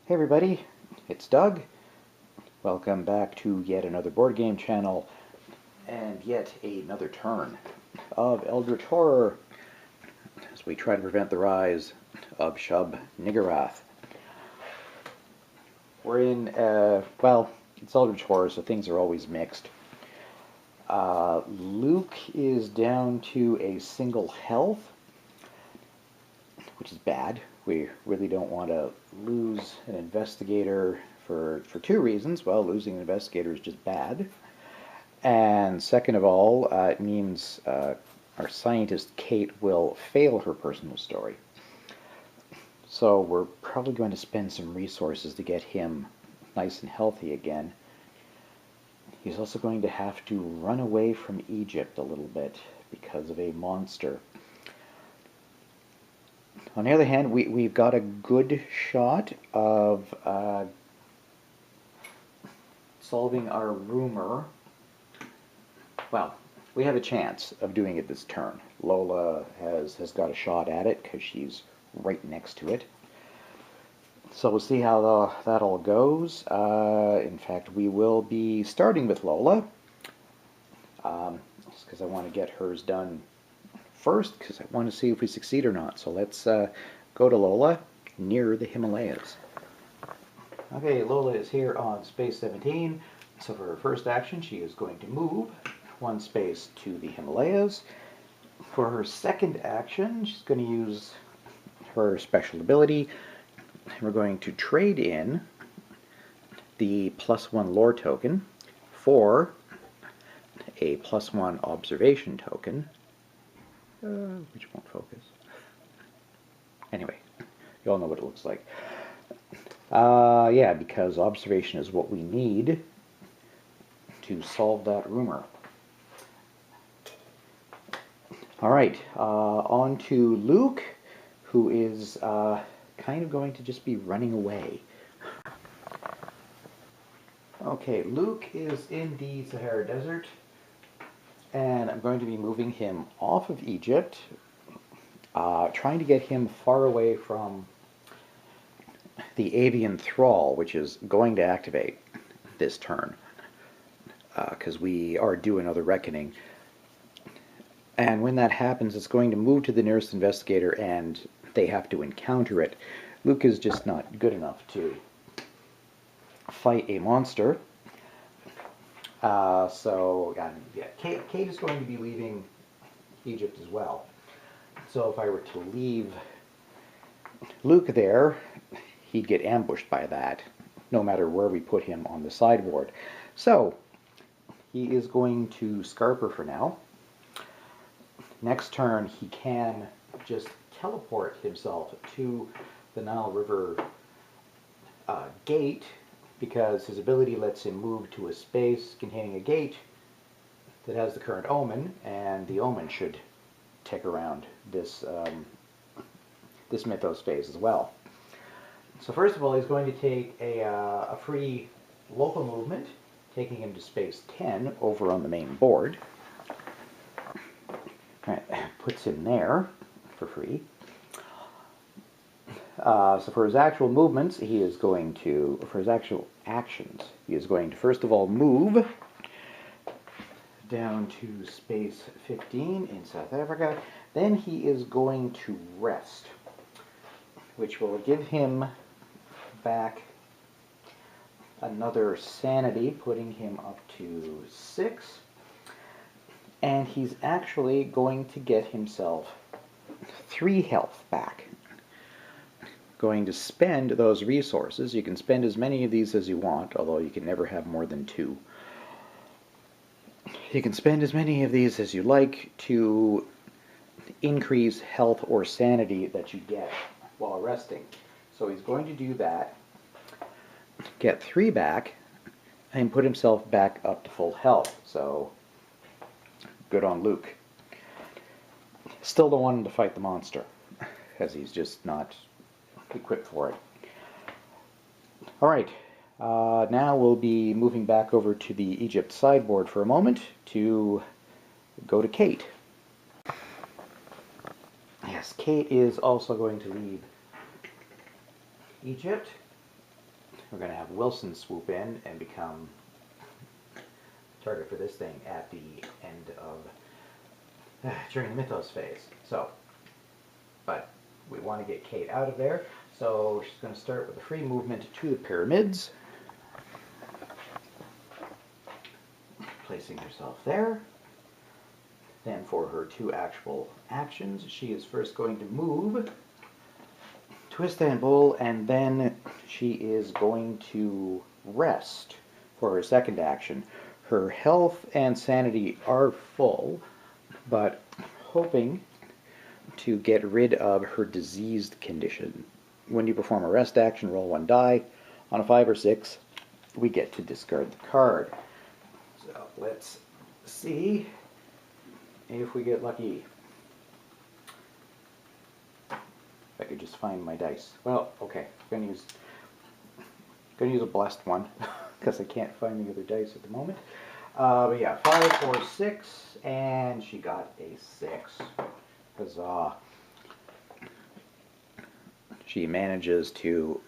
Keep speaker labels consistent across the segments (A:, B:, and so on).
A: Hey everybody, it's Doug. Welcome back to yet another board game channel and yet another turn of Eldritch Horror as we try to prevent the rise of Shub-Niggurath. We're in, well, it's Eldritch Horror, so things are always mixed. Luke is down to a single health, which is bad. We really don't want to lose an investigator for two reasons. Well, losing an investigator is just bad. And second of all, it means our scientist Kate will fail her personal story. So we're probably going to spend some resources to get him nice and healthy again. He's also going to have to run away from Egypt a little bit because of a monster. On the other hand, we've got a good shot of solving our rumor. Well, we have a chance of doing it this turn. Lola has got a shot at it because she's right next to it. So we'll see how that all goes. In fact, we will be starting with Lola, just because I want to get hers done first, because I want to see if we succeed or not. So let's go to Lola near the Himalayas. Okay, Lola is here on space 17. So for her first action, she is going to move one space to the Himalayas. For her second action, she's going to use her special ability. We're going to trade in the +1 lore token for a +1 observation token. Which won't focus. Anyway, you all know what it looks like. Yeah, because observation is what we need to solve that rumor. Alright, on to Luke, who is kind of going to just be running away. Okay, Luke is in the Sahara Desert, and I'm going to be moving him off of Egypt, trying to get him far away from the avian thrall, which is going to activate this turn, because we are due another reckoning. And when that happens, it's going to move to the nearest investigator, and they have to encounter it. Luke is just not good enough to fight a monster. Yeah, Kate is going to be leaving Egypt as well. So if I were to leave Luke there, he'd get ambushed by that, no matter where we put him on the sideboard. So he is going to Scarper for now. Next turn, he can just teleport himself to the Nile River gate, because his ability lets him move to a space containing a gate that has the current omen, and the omen should tick around this this mythos phase as well. So first of all, he's going to take a free local movement, taking him to space 10 over on the main board. All right, puts him there for free. So for his actual movements, he is going to, for his actual actions, he is going to first of all move down to space 15 in South Africa. Then he is going to rest, which will give him back another sanity, putting him up to 6. And he's actually going to get himself 3 health back. Going to spend those resources. You can spend as many of these as you want, although you can never have more than 2. You can spend as many of these as you like to increase health or sanity that you get while resting. So he's going to do that, get 3 back, and put himself back up to full health. So good on Luke. Still don't want him to fight the monster, because he's just not equipped for it. Alright, now we'll be moving back over to the Egypt sideboard for a moment to go to Kate. Yes, Kate is also going to leave Egypt we're going to have Wilson swoop in and become target for this thing at the end of during the Mythos phase. So, but we want to get Kate out of there, so she's going to start with a free movement to the pyramids, placing herself there. Then for her 2 actual actions, she is first going to move to Istanbul, and then she is going to rest for her second action. Her health and sanity are full, but hoping to get rid of her diseased condition. When you perform a rest action, roll 1 die. On a 5 or 6, we get to discard the card. So let's see if we get lucky. If I could just find my dice. Well, okay, I'm gonna use a blessed one because I can't find the other dice at the moment. But yeah, 5 or 6, and she got a 6. Huzzah! She manages to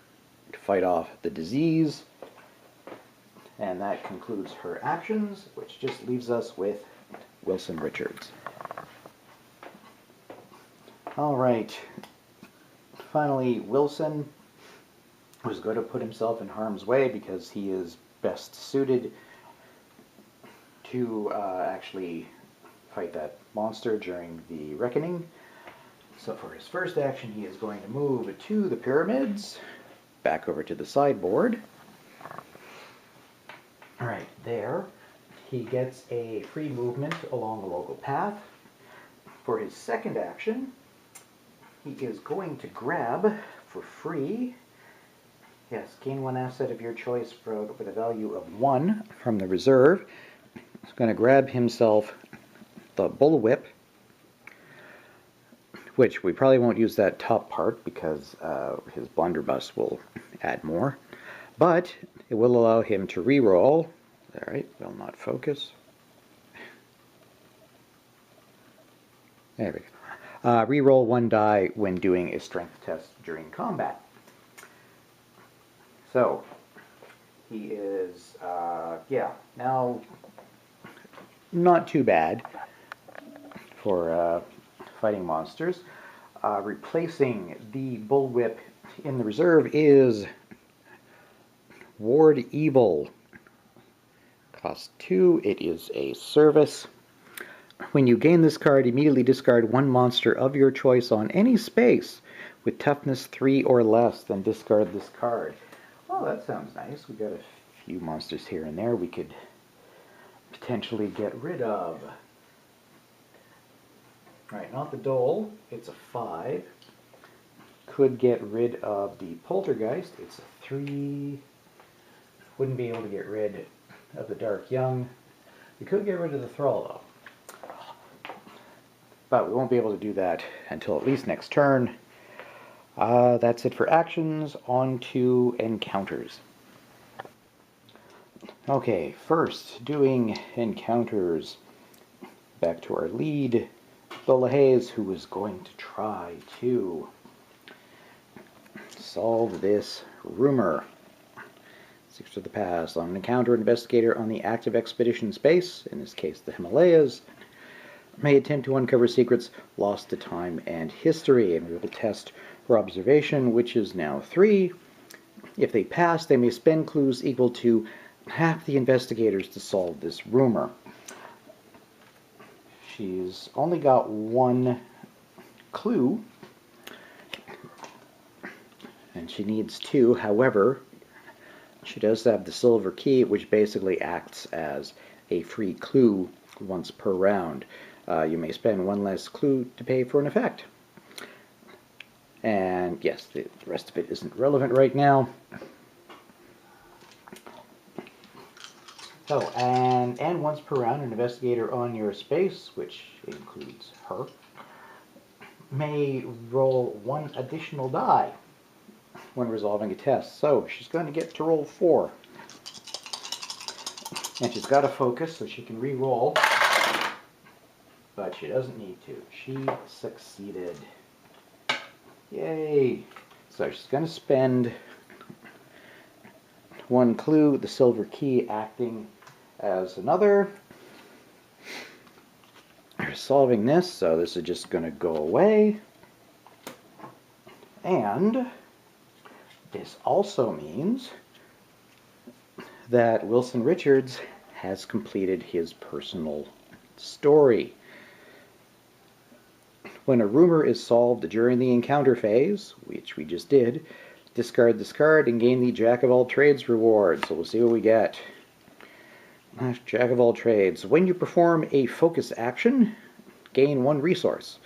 A: fight off the disease, and that concludes her actions, which just leaves us with Wilson Richards. All right. Finally, Wilson was going to put himself in harm's way because he is best suited to actually fight that monster during the reckoning. So for his first action, he is going to move to the pyramids, back over to the sideboard. All right, there. He gets a free movement along the local path. For his second action, he is going to grab for free. Yes, gain 1 asset of your choice with a value of 1 from the reserve. He's going to grab himself the bullwhip, which we probably won't use that top part because his blunderbuss will add more. But it will allow him to reroll. All right, will not focus. There we go. Reroll 1 die when doing a strength test during combat. So he is, yeah, now not too bad for fighting monsters. Replacing the bullwhip in the reserve is Ward Evil. Cost 2. It is a service. When you gain this card, immediately discard 1 monster of your choice on any space with toughness 3 or less, then discard this card. Oh, that sounds nice. We've got a few monsters here and there we could potentially get rid of. Alright, not the Dole. It's a 5. Could get rid of the Poltergeist. It's a 3. Wouldn't be able to get rid of the Dark Young. We could get rid of the Thrall, though. But we won't be able to do that until at least next turn. That's it for actions. On to encounters. Okay, first doing encounters. Back to our lead, Lola Hayes, who is going to try to solve this rumor. 6 to the past. On an encounter, investigator on the active expedition space, in this case the Himalayas, may attempt to uncover secrets lost to time and history, and we will test for observation, which is now 3. If they pass, they may spend clues equal to half the investigators to solve this rumor. She's only got 1 clue, and she needs 2. However, she does have the silver key, which basically acts as a free clue once per round. You may spend 1 less clue to pay for an effect. And yes, the rest of it isn't relevant right now. So, and once per round, an investigator on your space, which includes her, may roll 1 additional die when resolving a test. So she's going to get to roll 4. And she's got to focus so she can re-roll. But she doesn't need to. She succeeded. Yay! So she's going to spend one clue, the silver key acting as another. We're solving this, so this is just going to go away. And this also means that Wilson Richards has completed his personal story. When a rumor is solved during the encounter phase, which we just did, discard this card and gain the Jack of all trades reward. So we'll see what we get. Jack of all trades. When you perform a focus action, gain one resource.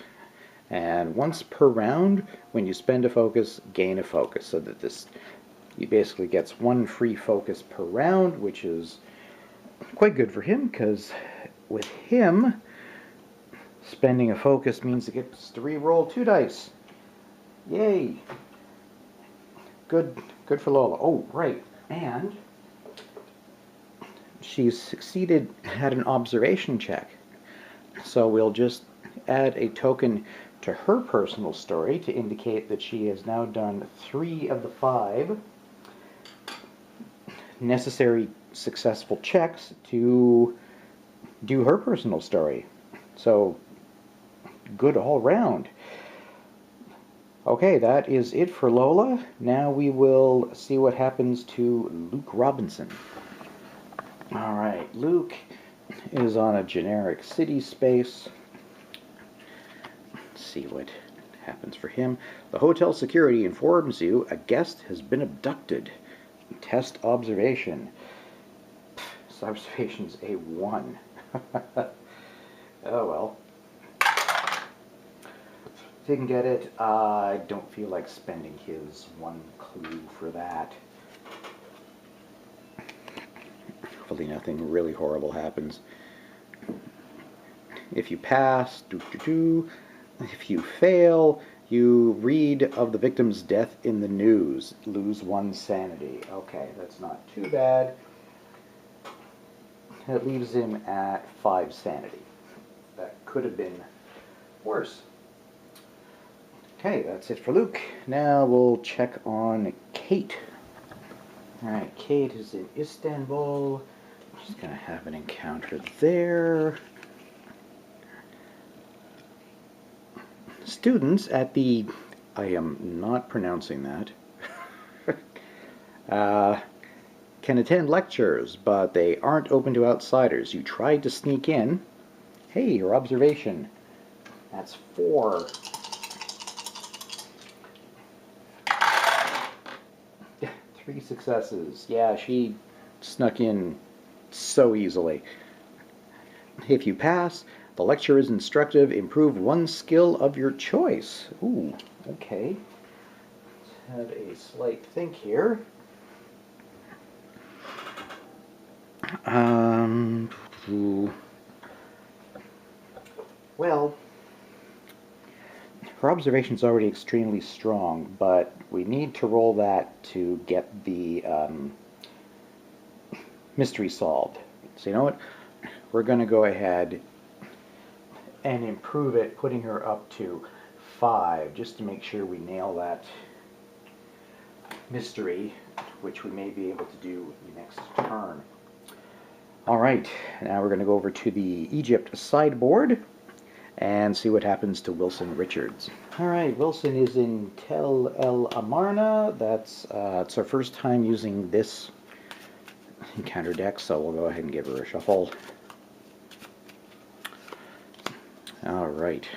A: And once per round, when you spend a focus, gain a focus. So that this, he basically gets one free focus per round, which is quite good for him, because with him, spending a focus means he gets to re-roll 2 dice. Yay! Good for Lola. Oh, right. And she's succeeded at an observation check. So we'll just add a token to her personal story to indicate that she has now done 3 of the 5 necessary successful checks to do her personal story. So, good all round. Okay, that is it for Lola. Now we will see what happens to Luke Robinson. Alright, Luke is on a generic city space. Let's see what happens for him. The hotel security informs you a guest has been abducted. Test observation. This observation's a 1. Oh well. Didn't get it. I don't feel like spending his 1 clue for that. Hopefully nothing really horrible happens. If you pass, if you fail, you read of the victim's death in the news. Lose 1 sanity. Okay, that's not too bad. That leaves him at 5 sanity. That could have been worse. Okay, that's it for Luke. Now we'll check on Kate. Alright, Kate is in Istanbul. She's going to have an encounter there. Students at the... I am not pronouncing that. Can attend lectures, but they aren't open to outsiders. You tried to sneak in. Hey, your observation. That's 4. Three successes. Yeah, she snuck in so easily. If you pass, the lecture is instructive. Improve 1 skill of your choice. Ooh, okay. Let's have a slight think here. Well, her observation's already extremely strong, but we need to roll that to get the mystery solved. So you know what? We're going to go ahead and improve it, putting her up to 5, just to make sure we nail that mystery, which we may be able to do next turn. Alright, now we're going to go over to the Egypt sideboard and see what happens to Wilson Richards. Alright, Wilson is in Tel El Amarna. That's it's our first time using this encounter deck, so we'll go ahead and give her a shuffle. Alright.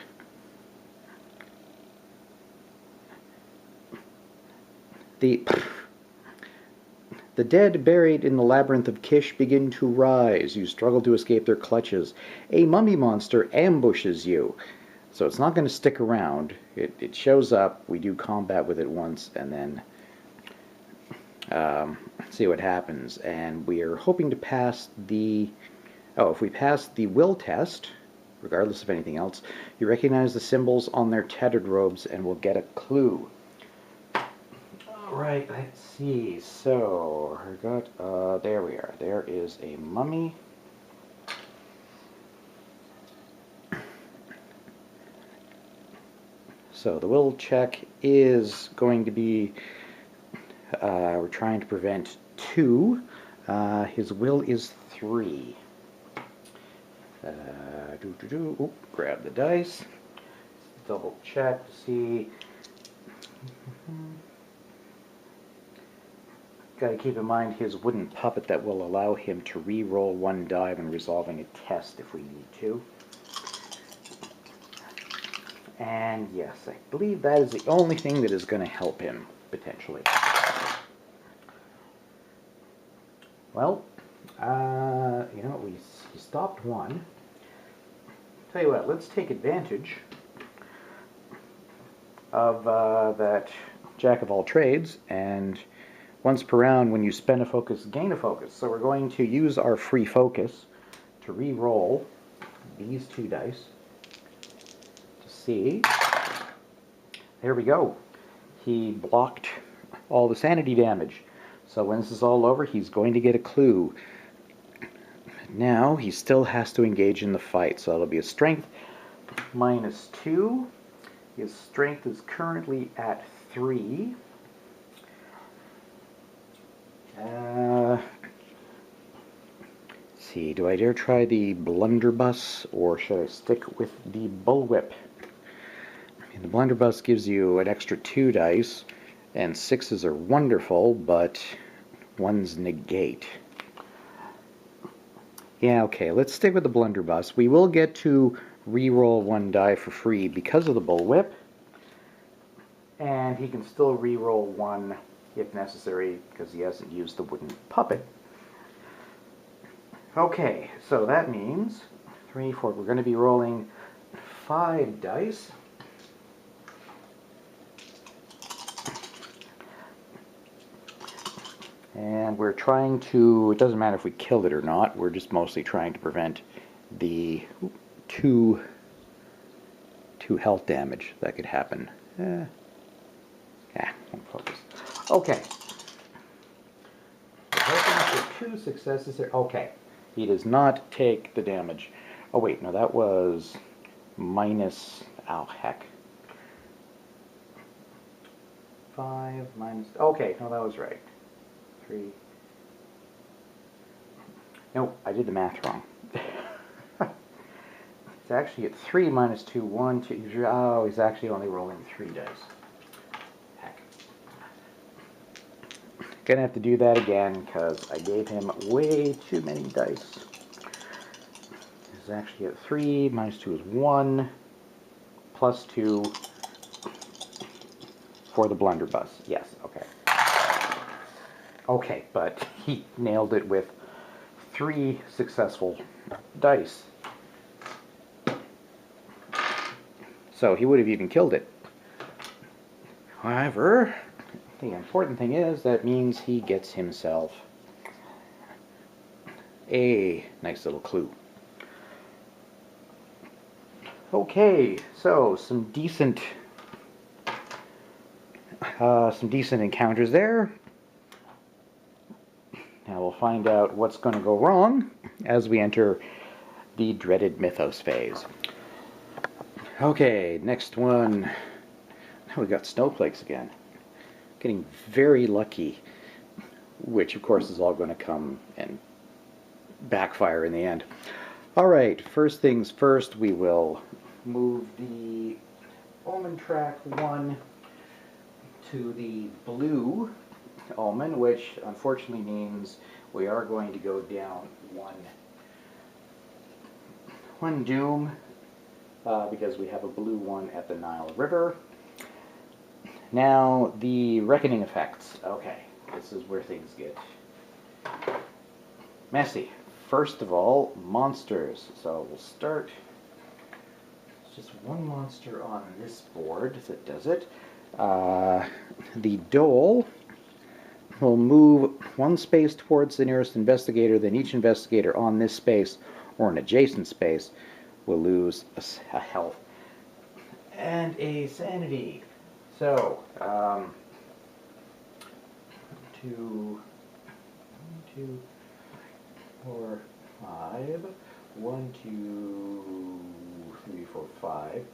A: The dead buried in the labyrinth of Kish begin to rise. You struggle to escape their clutches. A mummy monster ambushes you. So it's not going to stick around. It shows up, we do combat with it once, and then see what happens. And we are hoping to pass the... Oh, if we pass the will test, regardless of anything else, you recognize the symbols on their tattered robes and will get a clue. Alright, let's see. So, I got, there we are. There is a mummy. So, the will check is going to be We're trying to prevent 2. His will is 3. Oop, grab the dice. Double check to see. Got to keep in mind his wooden puppet that will allow him to re-roll 1 die when resolving a test if we need to. And yes, I believe that is the only thing that is going to help him, potentially. Well, you know, he stopped 1. Tell you what, let's take advantage of that Jack of all trades, and once per round, when you spend a focus, gain a focus. So we're going to use our free focus to re-roll these 2 dice to see. There we go. He blocked all the sanity damage. So when this is all over, he's going to get a clue. Now he still has to engage in the fight, so it'll be a strength -2. His strength is currently at 3. Let's see, do I dare try the blunderbuss, or should I stick with the bullwhip? I mean, the blunderbuss gives you an extra 2 dice, and 6s are wonderful, but 1s negate. Yeah, okay, let's stick with the blunderbuss. We will get to re-roll 1 die for free because of the bullwhip, and he can still re-roll 1 if necessary, because he hasn't used the wooden puppet. Okay, so that means 3, 4, we're going to be rolling 5 dice. And we're trying to, it doesn't matter if we kill it or not, we're just mostly trying to prevent the 2 health damage that could happen. Won't focus. Okay. We're hoping for 2 successes here. Okay. He does not take the damage. Oh wait, no, that was minus, oh heck. 5 minus, okay, no, that was right. 3. Nope, I did the math wrong. It's actually at 3 minus 2, 1, 2, oh, he's actually only rolling 3 dice. Heck. Gonna have to do that again because I gave him way too many dice. He's actually at 3, minus 2 is 1, plus 2 for the blunderbuss. Yes, okay. Okay, but he nailed it with 3 successful dice. So he would have even killed it. However, the important thing is that means he gets himself a nice little clue. Okay, so some decent encounters there. Now we'll find out what's going to go wrong as we enter the dreaded Mythos phase. Okay, next one. Now we got snowflakes again. Getting very lucky, which of course is all going to come and backfire in the end. Alright, first things first, we will move the Omen track 1 to the blue Omen, which unfortunately means we are going to go down one doom because we have a blue one at the Nile River. Now, the reckoning effects. Okay, this is where things get messy. First of all, monsters. So we'll start. It's just one monster on this board that does it. The Dole will move 1 space towards the nearest investigator, then each investigator on this space or an adjacent space will lose a health and a sanity. So, 2, 4, 5. 1, 2, 3, 4, 5.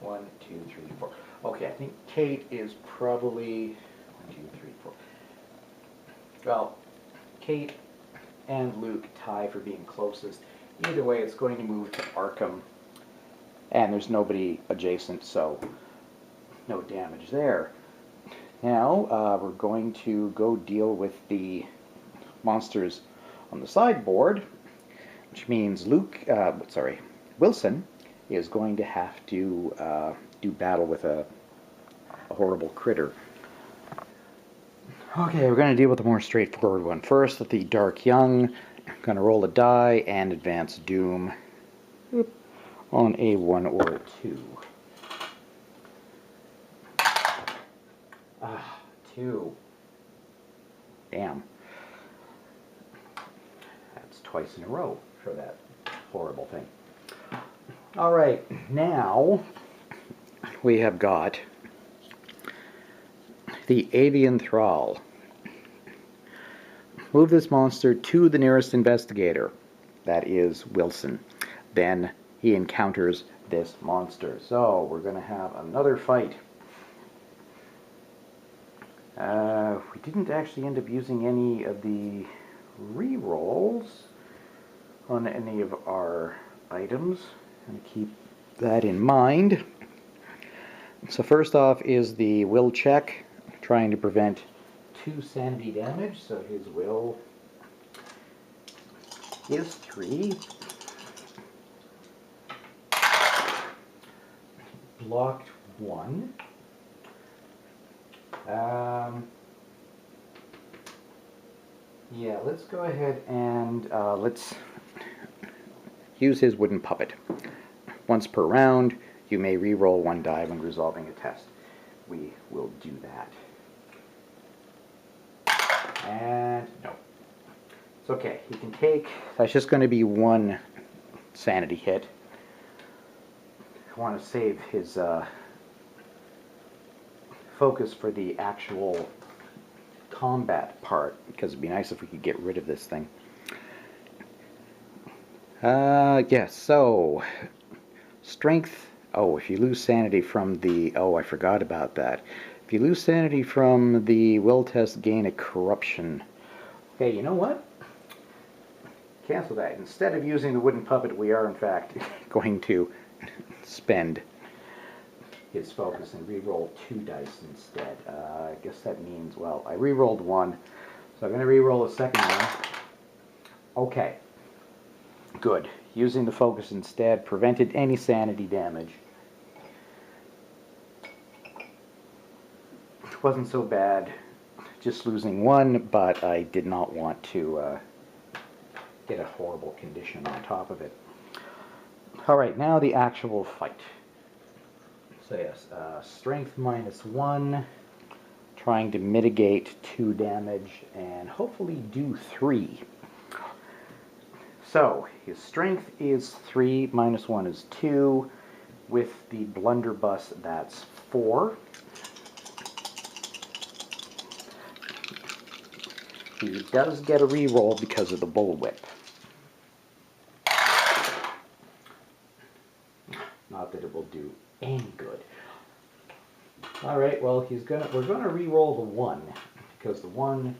A: 1, 2, 3, 4. Okay, I think Kate is probably 1, 2, 3, Well, Kate and Luke tie for being closest. Either way, it's going to move to Arkham, and there's nobody adjacent, so no damage there. Now, we're going to go deal with the monsters on the sideboard, which means Wilson is going to have to do battle with a horrible critter. Okay, we're going to deal with the more straightforward one first, with the Dark Young. I'm going to roll a die and advance Doom on a 1 or a 2. 2. Damn. That's twice in a row for that horrible thing. Alright, now we have got the Avian Thrall. Move this monster to the nearest investigator. That is Wilson. Then he encounters this monster. So we're going to have another fight. We didn't actually end up using any of the rerolls on any of our items. I'm going to keep that in mind. So first off is the will check, trying to prevent 2 sanity damage. So his will is 3. Blocked 1. Yeah, let's go ahead and let's use his wooden puppet. Once per round, you may re-roll 1 die when resolving a test. We will do that. And no. It's okay. He can take... That's just going to be 1 sanity hit. I want to save his focus for the actual combat part, because it'd be nice if we could get rid of this thing. Yes, so strength. Oh, if you lose sanity from the... Oh, I forgot about that. If you lose sanity from the will test, gain a corruption. Okay, you know what? Cancel that. Instead of using the wooden puppet, we are in fact going to spend his focus and re-roll 2 dice instead. I guess that means, well, I re-rolled 1, so I'm going to re-roll a second one. Okay, good. Using the focus instead prevented any sanity damage. Wasn't so bad, just losing 1, but I did not want to get a horrible condition on top of it. Alright, now the actual fight. So yes, strength -1, trying to mitigate 2 damage and hopefully do 3. So his strength is 3, -1 is 2. With the blunderbuss, that's 4. He does get a reroll because of the bullwhip. Not that it will do any good. Alright, well we're gonna re-roll the 1, because the 1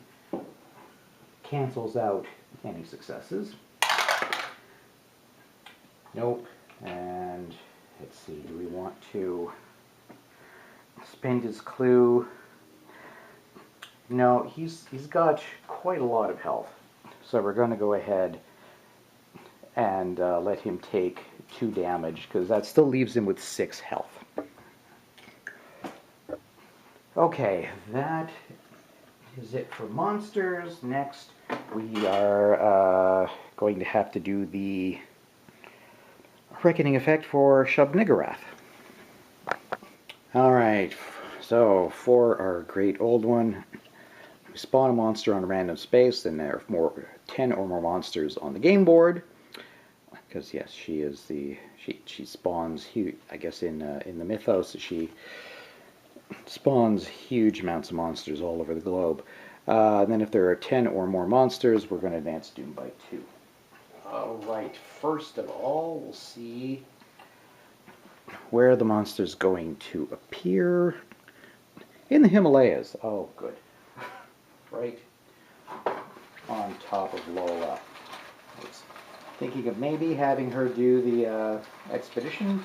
A: cancels out any successes. Nope. And let's see, do we want to spend his clue? No, he's got quite a lot of health. So we're gonna go ahead and let him take 2 damage, because that still leaves him with 6 health. Okay, that is it for monsters. Next, we are going to have to do the Reckoning effect for Shub-Niggurath. Alright, so for our great old one, we spawn a monster on a random space, and there are 10 or more monsters on the game board. Because yes, she is she spawns huge. I guess in the mythos, she spawns huge amounts of monsters all over the globe. And then if there are 10 or more monsters, we're going to advance Doom by 2. Alright, first of all, we'll see where the monster's going to appear. In the Himalayas. Oh, good. Right. on top of Lola. I was thinking of maybe having her do the expedition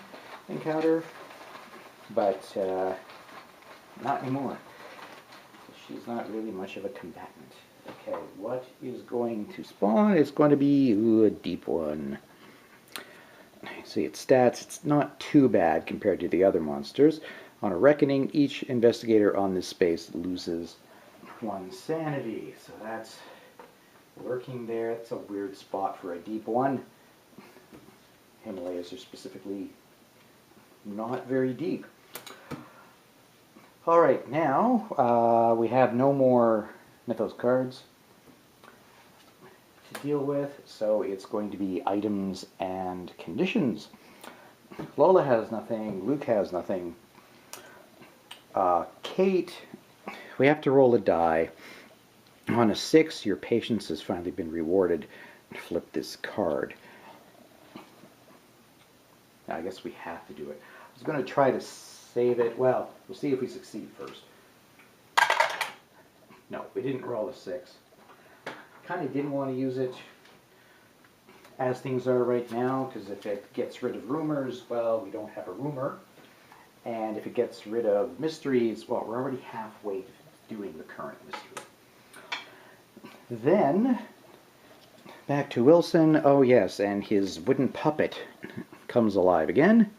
A: encounter, but not anymore. She's not really much of a combatant. Okay, what is going to spawn? It's going to be a deep one. See its stats, it's not too bad compared to the other monsters. On a reckoning, each investigator on this space loses 1 sanity. So that's lurking there. It's a weird spot for a deep one. Himalayas are specifically not very deep. Alright, now we have no more Mythos cards to deal with, so it's going to be items and conditions. Lola has nothing, Luke has nothing. Kate, we have to roll a die. On a 6, your patience has finally been rewarded. Flip this card. I guess we have to do it. I was going to try to save it. Well, we'll see if we succeed first. No, we didn't roll a 6. Kind of didn't want to use it as things are right now, because if it gets rid of rumors, well, we don't have a rumor. And if it gets rid of mysteries, well, we're already halfway doing the current mystery. Then, back to Wilson. Oh yes, and his wooden puppet comes alive again.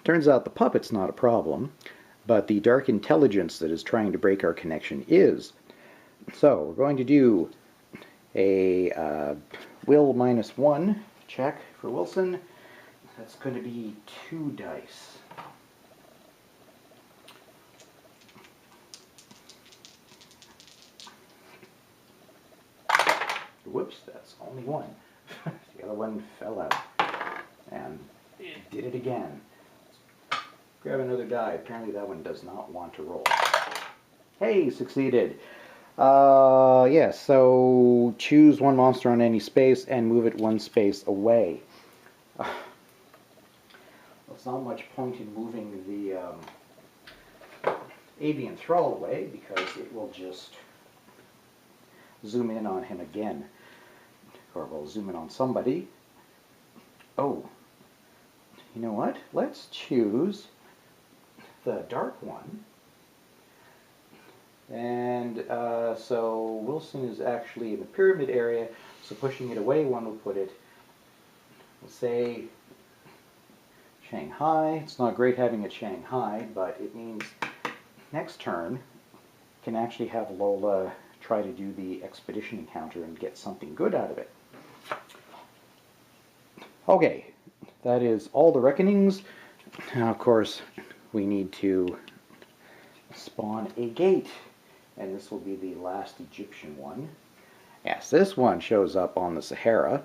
A: Turns out the puppet's not a problem, but the dark intelligence that is trying to break our connection is. So, we're going to do a will -1 check for Wilson. That's going to be 2 dice. Whoops, that's only 1. The other one fell out. And it did it again. Grab another die. Apparently that one does not want to roll. Hey, succeeded. Yes, so choose 1 monster on any space and move it 1 space away. There's not much point in moving the avian thrall away because it will just zoom in on him again. Or we'll zoom in on somebody. Oh, you know what? Let's choose the dark one. And so Wilson is actually in the pyramid area, so pushing it away, one will put it, we'll say, Shanghai. It's not great having it Shanghai, but it means next turn can actually have Lola try to do the expedition encounter and get something good out of it. Okay, that is all the reckonings. Now, of course, we need to spawn a gate, and this will be the last Egyptian one. Yes, this one shows up on the Sahara,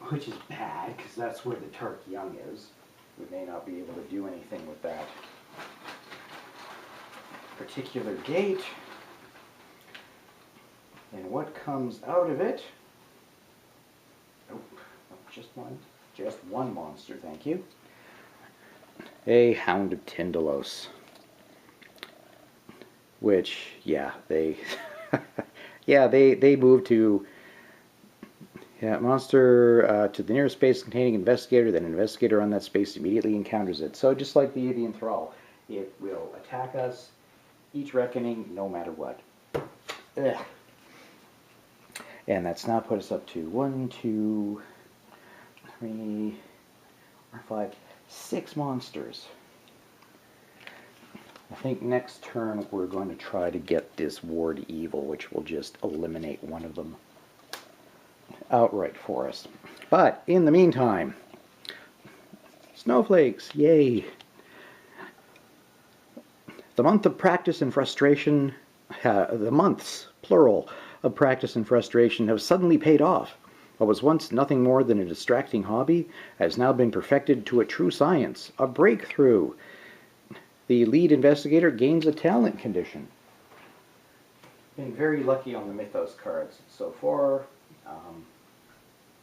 A: which is bad, because that's where the Tark Young is. We may not be able to do anything with that particular gate. And what comes out of it? Oh, just one monster, thank you. A Hound of Tyndalos. Which, yeah, they move to monster to the nearest space containing investigator, then an investigator on that space immediately encounters it. So just like the avian thrall, it will attack us each reckoning no matter what. Ugh. And that's now put us up to 1, 2, 3, 4, 5, 6 monsters. I think next turn we're going to try to get this Ward Evil, which will just eliminate one of them outright for us. But in the meantime, snowflakes, yay! The month of practice and frustration, the months, plural, of practice and frustration have suddenly paid off. What was once nothing more than a distracting hobby has now been perfected to a true science, a breakthrough. The lead investigator gains a talent condition. Been very lucky on the Mythos cards so far.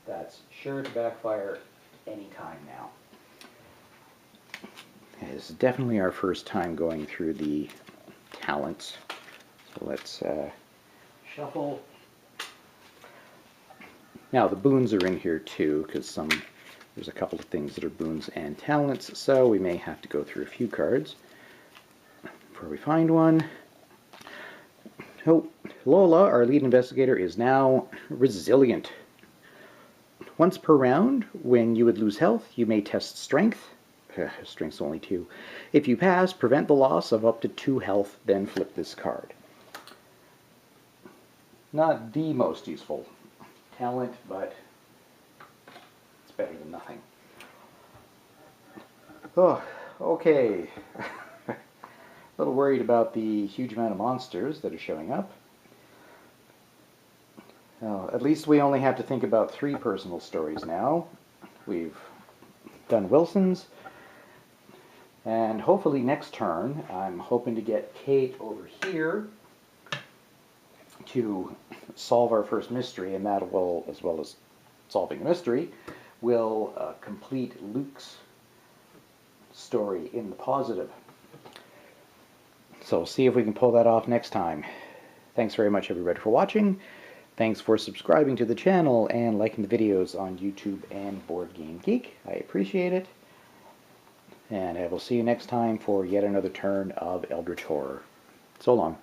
A: That's sure to backfire anytime now. It's definitely our first time going through the talents. So let's Shuffle. Now the boons are in here too, because there's a couple of things that are boons and talents, so we may have to go through a few cards before we find one. Oh, Lola, our lead investigator, is now resilient. Once per round, when you would lose health, you may test strength. Strength's only 2. If you pass, prevent the loss of up to 2 health, then flip this card. Not the most useful talent, but it's better than nothing. Oh, okay. A little worried about the huge amount of monsters that are showing up. At least we only have to think about 3 personal stories now. We've done Wilson's, and hopefully next turn I'm hoping to get Kate over here to solve our first mystery, and that will, as well as solving the mystery, will complete Luke's story in the positive. So see if we can pull that off next time. Thanks very much everybody for watching. Thanks for subscribing to the channel and liking the videos on YouTube and Board Game Geek. I appreciate it. And I will see you next time for yet another turn of Eldritch Horror. So long.